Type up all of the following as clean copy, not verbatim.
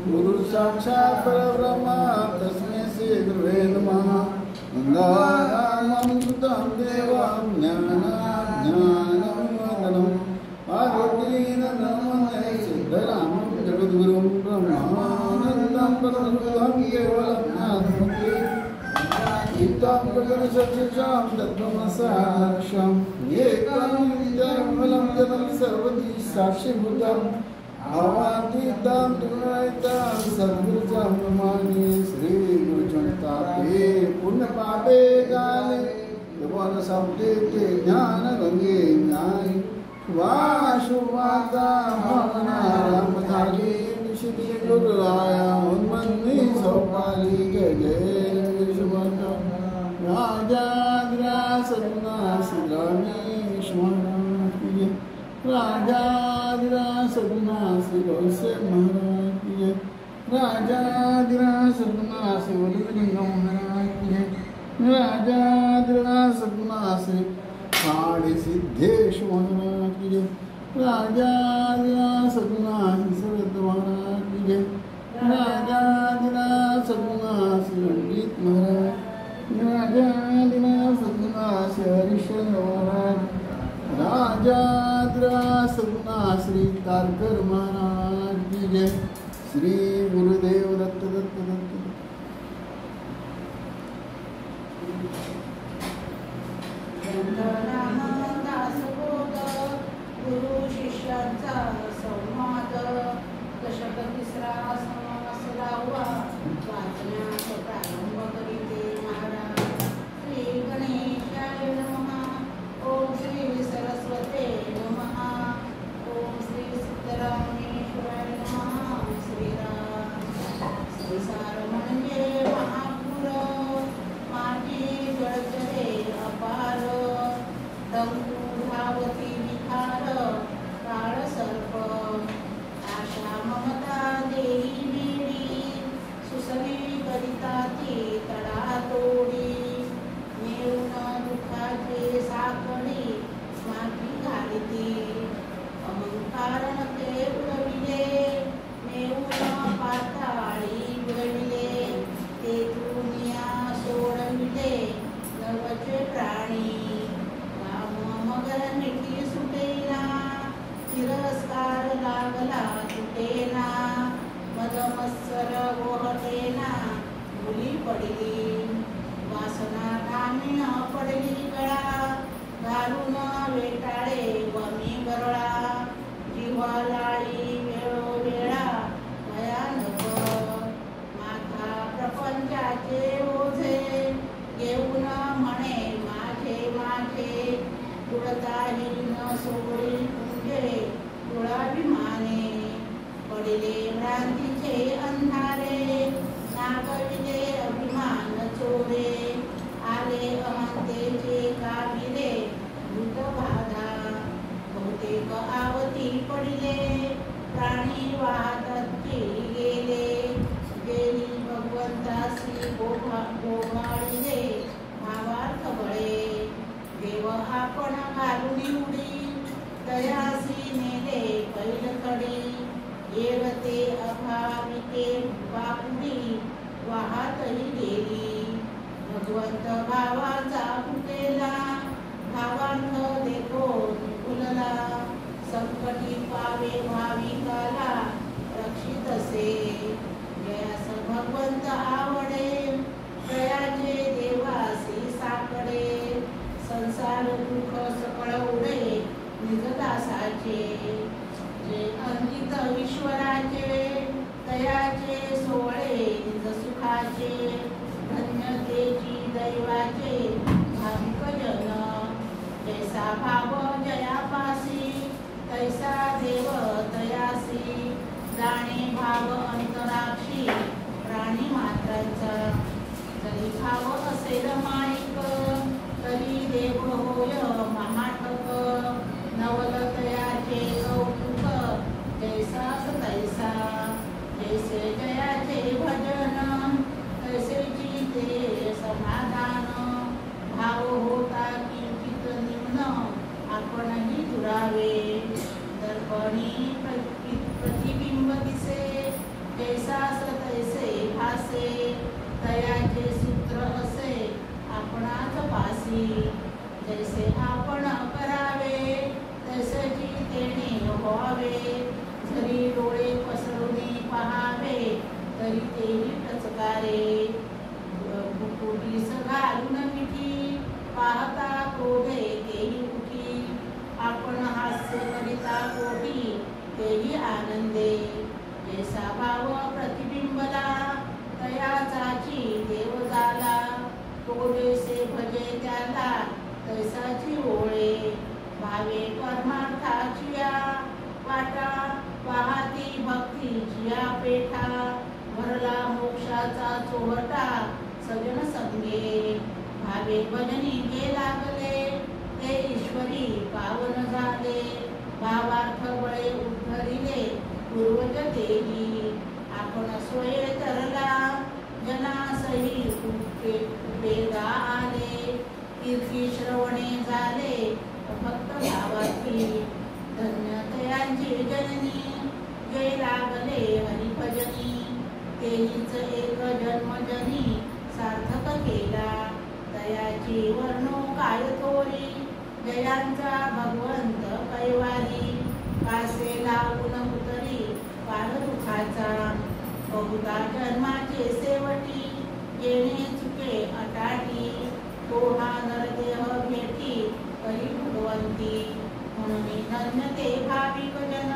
गुरु साक्षात् परब्रह्म तस्मै श्री गुरुवे नमः। नन्दानामं सुतं देवं ज्ञानाज्ञानवन्दनं पार्वतीनन्दनं सिद्धरामं जगद्गुरुं ब्रह्मानन्दं परमगुरुं केवलं ज्ञानमुक्ति इत्थं प्रकटसत्यं तत्त्वमसाक्षम् एकं विद्यामलं जनं सर्वधी साक्षीभूतम् अवातीतं त्रिगुणातीतं सद्गुरुचं नमामि। श्री गुरुचरितार्थे पुण्यपाठे काले यवनसंते ते ज्ञानगंगे ज्ञानि शुभाशुभाता भावना रामधारी निशिति गुरुराय उन्मन्नि सौपाली जय जय शुभंत राजाधिराज सद्गुणा सिद्धामी विश्वनाथ राजाधिराज सद्गुणा श्री गौसे महाराज की जय। राजाधिराज सद्गुणा श्री वरुणलिंगम महाराज की जय। राजाधिराज सद्गुणा श्री पाड़ी सिद्धेश महाराज की जय। राजाधिराज सद्गुणा श्री शरद महाराज की जय। राजाधिराज सद्गुणा श्री रंजीत महाराज। राजाधिराज सद्गुणा श्री हरिश्चंद्र महाराज। राजाधिराज सद्गुणा श्री तारकर महाराज की जय। श्री गुरुदेव दत्त दत्त दत्त। गुरु शिष्यांचा संवाद दशक तिसरा समास लावा वाचण्यास प्रारंभ करीते महाराज। श्री गणेशाय नमः। ओम श्री सरस्वते नमः। ओम श्री सिद्धरामेश्वराय नमः। श्रीराम संसार म्हणजे महापूर माटी जळचरे अपार डंकू धावती विखार काळ सर्प आशा ममता देही बेडी सुसरी करिता ती तडा तोडी मिळून दुःखाचे साखळी माती घालिती अहंकारण ते उडविले मिळून पाताळी बुडविले तेथून या सोडविले नवचे प्राणी मगर मिठी सुटेना तिरस्कार लागला तुटेना मदमत्सर गोहटेना मुली पडली वासना कामीण पडली गळा घालून वेटाळे वमी गरळा जीवा लाळी वेळोवेळा भयानक माथा प्रपंचाचे ओझे घेऊन म्हणे माझे माझे कुळताही न सोळी कुंजे कुळाभिमाने पडिले भ्रांतीचे अंधारे नागविले अभिमान चोरे आले अहंतेचे काबिले भूतबाधा बहुतेक आवती पडिले प्राणी वाहतची गेले गेली भगवंतासी गोमाळिले भावार्थ बळे देव आपण घालून उडी दयासी नेले पैलकडे येवते अभाविते बापुडी वाहतही गेली भगवंत भावाचा फुटेला भावार्थ देखो फुलला संकटी पावे भाविकाला रक्षित असे जयास भगवंत आवडे दयाचे देवासी साकडे संसार दुःख सकळ उडे निजदासाचे जे अंकित ईश्वराचे दयाचे सोळे निज सुखाचे धन्यतेची दैवाचे भाविक जन जैसा भाव जयापासी तैसा देव तयासी जाणे भाव अंतराक्षी प्राणी मात्रांचा जरी भाव असेल माईक तरी देव होय महाटक नवल तयाचे कौतुक जैसास तैसा जैसे जयाचे भजन तैसे चिते समाधान भाव होता किंचित निम्न आपणही दुरावे दर्पणी तरी तेही टचकारे बुकुटीस घालून मिठी पाहता क्रोधे तेही उठी आपण हास्य करिता कोठी तेही आनंदे जैसा भाव प्रतिबिंबला तयाचाची देव झाला तो जैसे भजे त्याला तैसाची ओळे भावे परमार्थाचिया वाटा वाहती भक्तीचिया पेठा भरला मोक्षाचा चोहटा सजन संगे भावे भजनी गे लागले ते ईश्वरी पावन झाले भावार्थ बळे उद्धरिले पूर्वज देही आपण सोये तरला जनासही उपवेगा आले कीर्ती श्रवणे झाले भक्त भावाची धन्यतयांची जननी जय लागले हरिभजनी तेहीच एक जन्मजनी सार्थक केला तयाची वर्णो काय थोरी जयांचा भगवंत कैवारी कासे लावून उतरी पार दुखाचा बहुधा जन्माचे सेवटी येणे चुके अटाटी तो हा नरदेह भेटी करी भगवंती म्हणून धन्य ते भाविक जन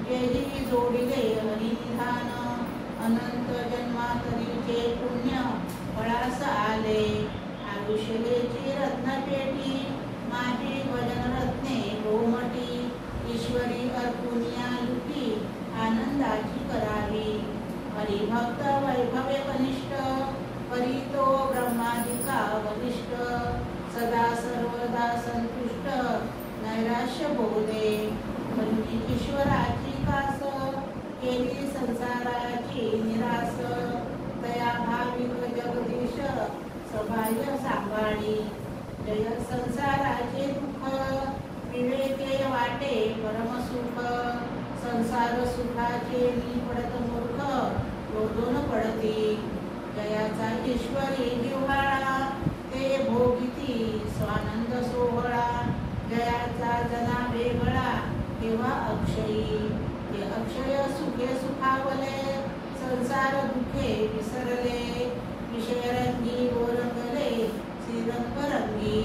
जेही जोडिले हरिनिधान अनंत जन्मातरीचे पुण्य फळास आले आयुष्यलेची रत्नपेटी माझी भजन रत्ने गोमटी ईश्वरी अर्पुनिया लुटी आनंदाची करावी हरिभक्त वैभवे कनिष्ठ परितो ब्रह्मादिका वरिष्ठ सदा सर्वदा संतुष्ट नैराश्य बोधे म्हणजे ईश्वराची कास केली संसाराची निरास तया भाविक जगदीश सबाह्य सांभाळी जय संसाराचे दुःख विवेके वाटे परमसुख संसार सुखाचे निपडत मूर्ख रोधून पडती जयाचा ईश्वरी जिव्हाळा ते भोगिती स्वानंद सोहळा जयाचा जना वेगळा तेव्हा अक्षयी ते अक्षय सुखे सुखावले संसार दुखे विसरले विषयरंगी गोरंगले श्रीरंगरंगी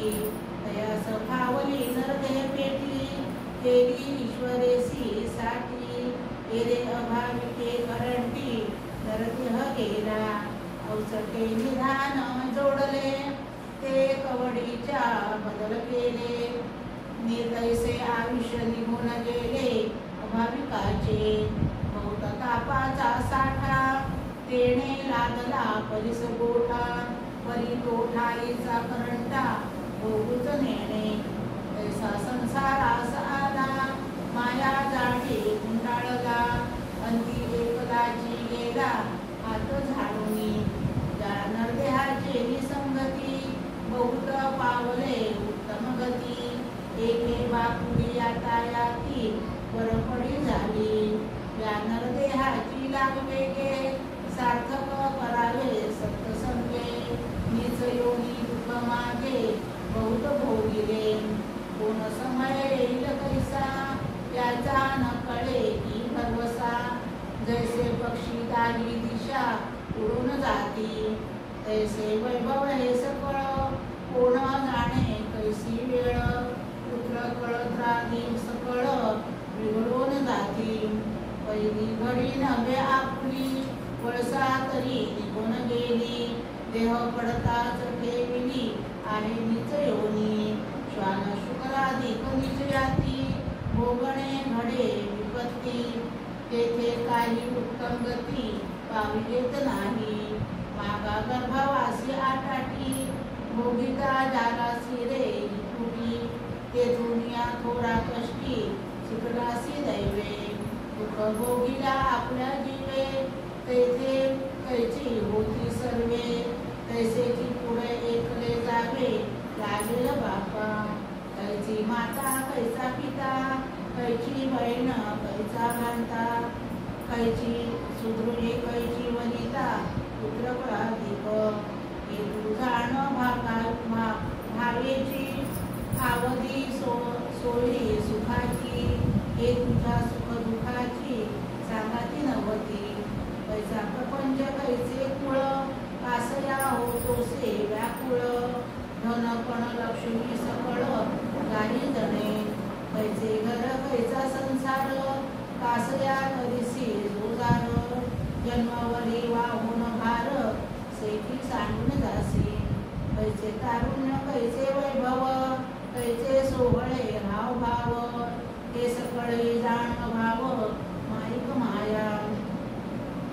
तया सखावली नरदेह पेटी केली ईश्वरेसी साठी एरे अभाविके करंटी नरदेह गेला अवसटे निधान जोडले ते कवडीच्या बदल केले निर्दयसे आयुष्य निघून गेले अभाविकाचे बहुत तापाचा साठा तेणे लागला परिस गोठा परी तोठाईचा करंटा भोगूच नेणे ऐसा संसारास आला माया जाठी गुंडाळला अंती एकदाची गेला हात झाडूनी त्या नरदेहाचे निसंगती बहुत पावले उत्तम गती एके बापुडी यातायाती बरपडी झाली या नरदेहाची लागवेगे सार्थक करावे सत्संगे नीच योनी दुःख मागे बहुत भोगिले कोण समय येईल कैसा याचा न कळे की भरवसा जैसे पक्षी दाही दिशा उडून जाती तैसे वैभव हे सकळ कोण जाणे कैसी वेळ पुत्र कळत्रादी सकळ बिघडून जाती पहिली घडी नव्हे आपली वळसा तरी निघून गेली देह पडताच ठेविली आहे नीच योनी श्वान शुक्राधिक नीच जाती भोगणे घडे विपत्ती तेथे काही उत्तम गती पाविलेत नाही मागा गर्भवासी आटाटी भोगिता जालासी रे तुटी तेथून या थोडा कष्टी शिकलासी दैवे दुःख भोगिला आपल्या जीवे तेथे कैची होती सर्वे तैसेची पुढे एकले जावे लागेल बापा कैची माता कैचा पिता कैची बहीण कैचा घालता कैची सुदृढे कैची वनिता पुत्र पराधिक हे तू जाण भावेची आवधी सोयी सुखाची हे तुझ्या सुख दुःखाची सांगाती नव्हती पैसा प्रपंच जन्मावरी वाहून भार सैकी सांडून जासी कैचे तारुण्य कैचे वैभव कैचे सोहळे हाव भाव हे सकळे जाण भाव माईक माया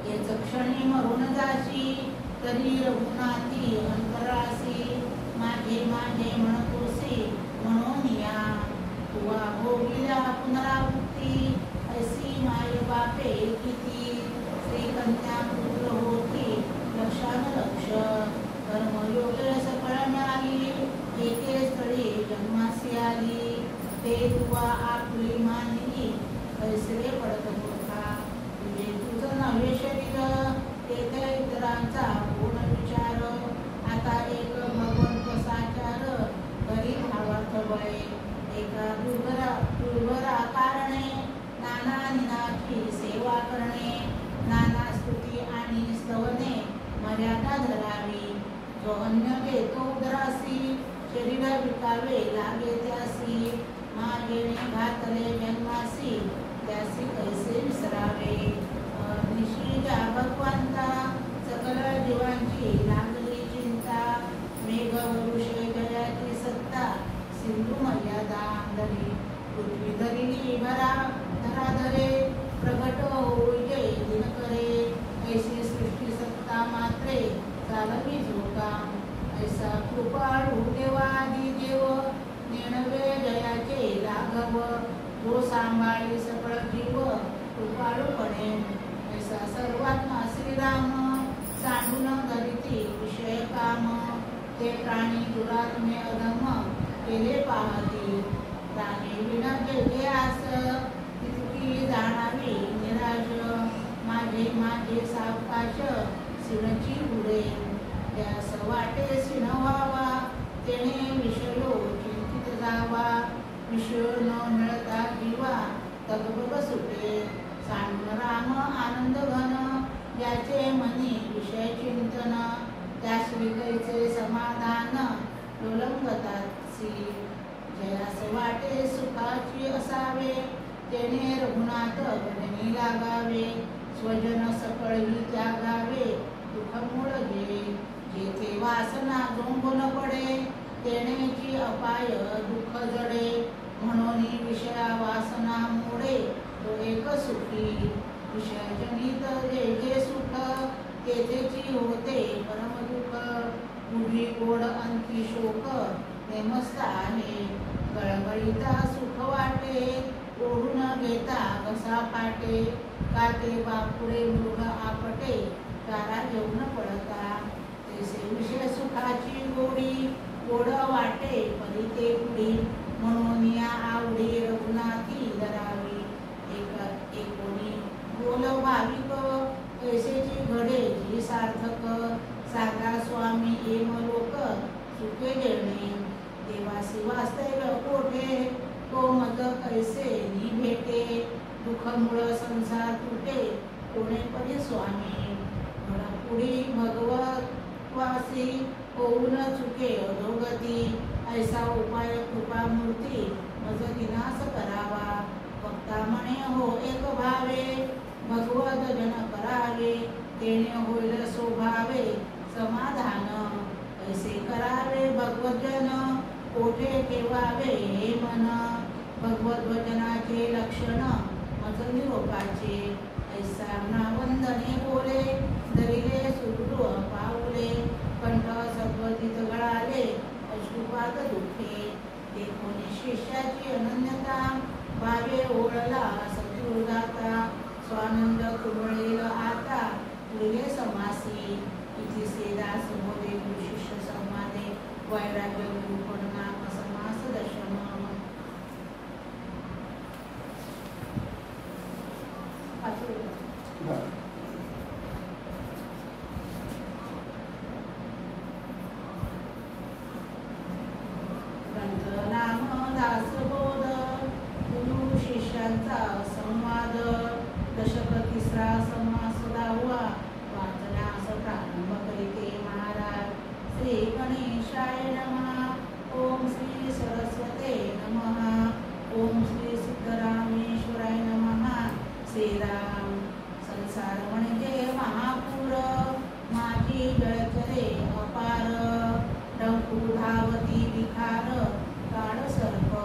हेच क्षणी मरून जाशी तरी रघुनाथी अंतरासी माझे माझे म्हणतोसी म्हणून या तुवा भोगिल्या पुनरावृत्ती ऐसी माय बापे किती श्रीकन्या पुत्र होती लक्षान लक्ष कर्मयोगे सकळ मिळाली एके स्थळी जन्मासी आली ते तुवा आपली मानली कैसरे पडत मूर्खा तुझे तुझं नव्हे शरीर तेथे इतरांचा पूर्ण विचार आता एक भगवंत साचार घरी भावार्थ बळे एका दुर्भरा कारणे नाना निनाची सेवा करणे नाना स्तुती आणि स्तवने मर्यादा धरावी जो अन्न घेतो उदरासी शरीर विकावे लागे त्यासी मागेने घातले जन्मासी त्यासी कैसे विसरावे निशिजा भगवंता सकल जीवांची लागली चिंता मेघ वरुषे जयाची सत्ता सिंधू मर्यादा धरी पृथ्वी धरिली धराधरे प्रगट होई जय दिनकरे ऐसी सृष्टी सत्ता मात्रे चालवी झोका ऐसा कृपाळू देवादी देव नेणवे जयाचे लाघव जो सांभाळी सकळ जीव कृपाळूपणे ऐसा सर्वात्मा श्रीराम सांडून धरिती विषय काम ते प्राणी दुरात्मे अधम केले पाहती प्राणी विना जे आस तितकी जाणावी निराश माझे माझे सावकाश सिणची उडे त्यास वाटे सिण व्हावा तेणे विषयो चिंतित जावा विषय न मिळता जीवा तगबग सुटे सांडून राम आनंद घन ज्याचे मनी विषय चिंतन त्यास विकैचे समाधान लोलंगतासी जयास वाटे सुखाची असावे तेने रघुनाथ गणनी लागावे स्वजन सकळही त्यागावे दुःख मूळ घे जेथे वासना झोंबून पडे तेनेची अपाय दुःख जडे म्हणून विषया वासना मोडे तो एक सुखी विषयजनित जे जे सुख तेथेची होते परम दुःख उभी गोड अंती शोक नेमस्त आहे गळगळीता सुख वाटे ओढून घेता कसा फाटे काटे बापुरे मृग आपटे तारा घेऊन पडता तैसे विषय सुखाची गोडी गोड वाटे परी ते पुढी म्हणून या आवडी रघुनाथी धरावी एकोणी बोल भाविक पैसेची घडे जी सार्थक सांगा स्वामी एम लोक सुखे देणे देवासी वास्तव्य कोठे तो मज कैसे नि भेटे दुःख मूळ संसार तुटे कोणे परी स्वामी पुढी भगवत वासी होऊन चुके अधोगती ऐसा उपाय कृपा मूर्ती मज विनाश करावा भक्ता म्हणे हो एक भावे भगवत जन करावे तेणे होईल शोभावे समाधान ऐसे करावे भगवत जन कोठे ठेवावे हे मन भगवत वचनाचे लक्षण मज निरोपाचे ऐसा वंदने बोले धरिले सुदृढ पावले कंठ सद्वतीत गळाले अश्रुपात दुखे देखून शिष्याची अनन्यता भावे ओळला सद्गुरुदाता स्वानंद कुरळेल आता पुढे समासी इथे सेदास बोले शिष्य संवादे वैराग्य गुरुपण नाम समास दशम नाम दासबोध गुरु शिष्यांचा संवाद दशक तिसरा समास 10वा वाचनास प्रारंभ करीते महाराज श्री गणेशाय नमः ओम श्री सरस्वते नमः ओम श्री सिद्धरामेश्वराय नमः श्रीराम संसार म्हणजे महापूर माझी जळचरे अपार डंकू धावती विखार काळ सर्प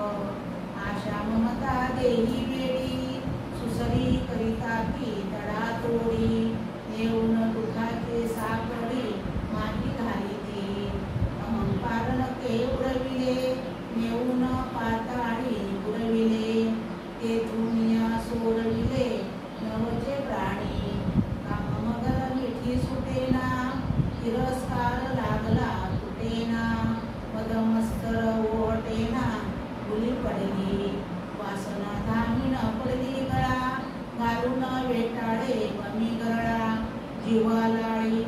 आशा ममता देही वेळी सुसरी करिता की तडा तोडी येऊन दुखाचे सापडी माझी घालिती अहंकार नके उडविले नेऊन पाताळी उडविले तेथून सोडविले नवचे प्राणी काममगर मिठी सुटेना तिरस्कार लागला तुटेना मदमस्तर ओटेना गुली पडली वासना धामीन पडली गळा घालून वेटाळे कमी गळा जीवालाळी